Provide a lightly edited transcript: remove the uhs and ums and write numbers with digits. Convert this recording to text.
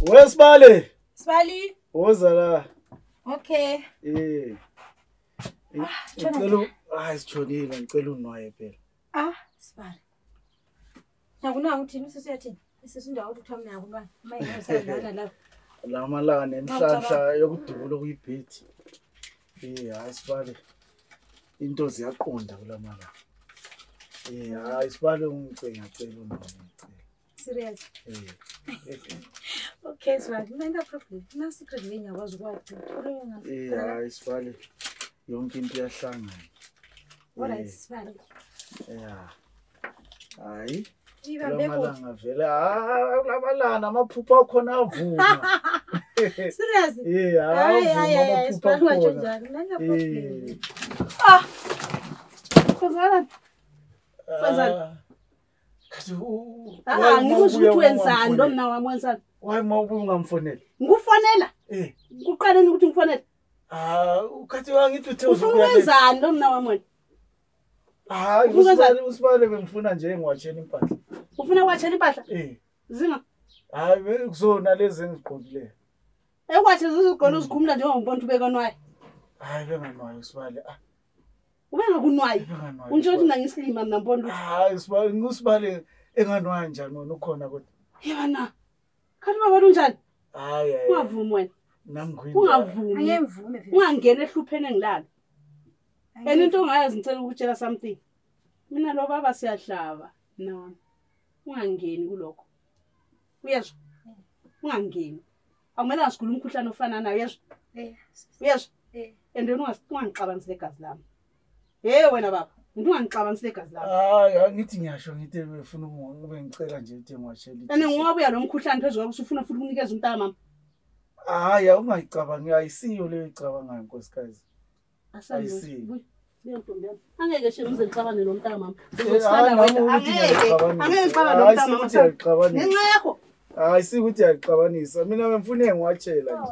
Wesibale. Sibali. Woza la. Okay. Ngicela sitshonile ngicela unwaye phela. Sibali. Nakuna uthini sesiyathini? Sesindawo ukuthi uthwa mina kulwana. Mayingasalala la. La malanga nemhlanhla yokudubula kuyibhethi. Hayi Sibale. Into ziyaqonda kulamalanga. Hayi Sibale ngicela unwaye. Serious. Okay, Sibali. Mina problem. Na secret ngiyakwazi ukwazi. Hayi Sibale. Yonke into iyahlangana. Alright, Sibali. Hayi. Lamalanga vele lamalanga amaphupha akhona avuma. Serious? Hayi amaphupha akhona. Kuzala. Kathi ngikusho ukuthi wenzani lo mina wami wenzani? Why mawubuya ungamfonela? Ngufonela? Kuqaleni ukuthi ngifonele? Kathi wangithi uthe ufuna wenzani lo mina wami wena? Hayi usibale bengifuna nje ngiwatshela impahla. Ufuna watshela impahla? Zinga. Hayi bekuzona lezi engigqokileyo. Ekwathi zizigqola uzikhumula njengomponto ubekanwaye. Hayi benganwaye usibale. Ube ngakunwaye. Unje uthi mina ngisilima mina mponto. Hayi usibale ngusibale enganwaye njani wena ukhona kodwa. Yebana. Kanti baba unjani? Hayi. Ungavumi wena. Nami ngwini. Ungavumi. Angiyemvume vele. Ungangena ehlupheni engilala. Into ongayazi ngicela ukutshela something. Mina lo baba siyahlaba nami. Ungangeni kuloko. Uyezwa? Ungangeni. Akumele ngasikhuluma umkhuhlane ofana nayo, uyezwa? Uyezwa? And ungangixabanisile igazi lami. Wena baba, ungangixabanisile igazi lami. Hayi, ngithi ngiyasho ngithi befuna ube ngicela nje ukuthi ngiwashela. Ngoba lo mkhuhlane phezulu kwakho ufuna futhi ukunikeza umntana mama. Hayi, ungayicabangi, ayisiyo leyo icabangayo nkosikazi. Ayisiyo. Angeke shela umzexabane lo mntana mama. Angeke ngixabane lo mntana mama. Ngenxa yakho. Hayi sikuthi uyaqabanisa. Mina bengifune ngiwatshela nje.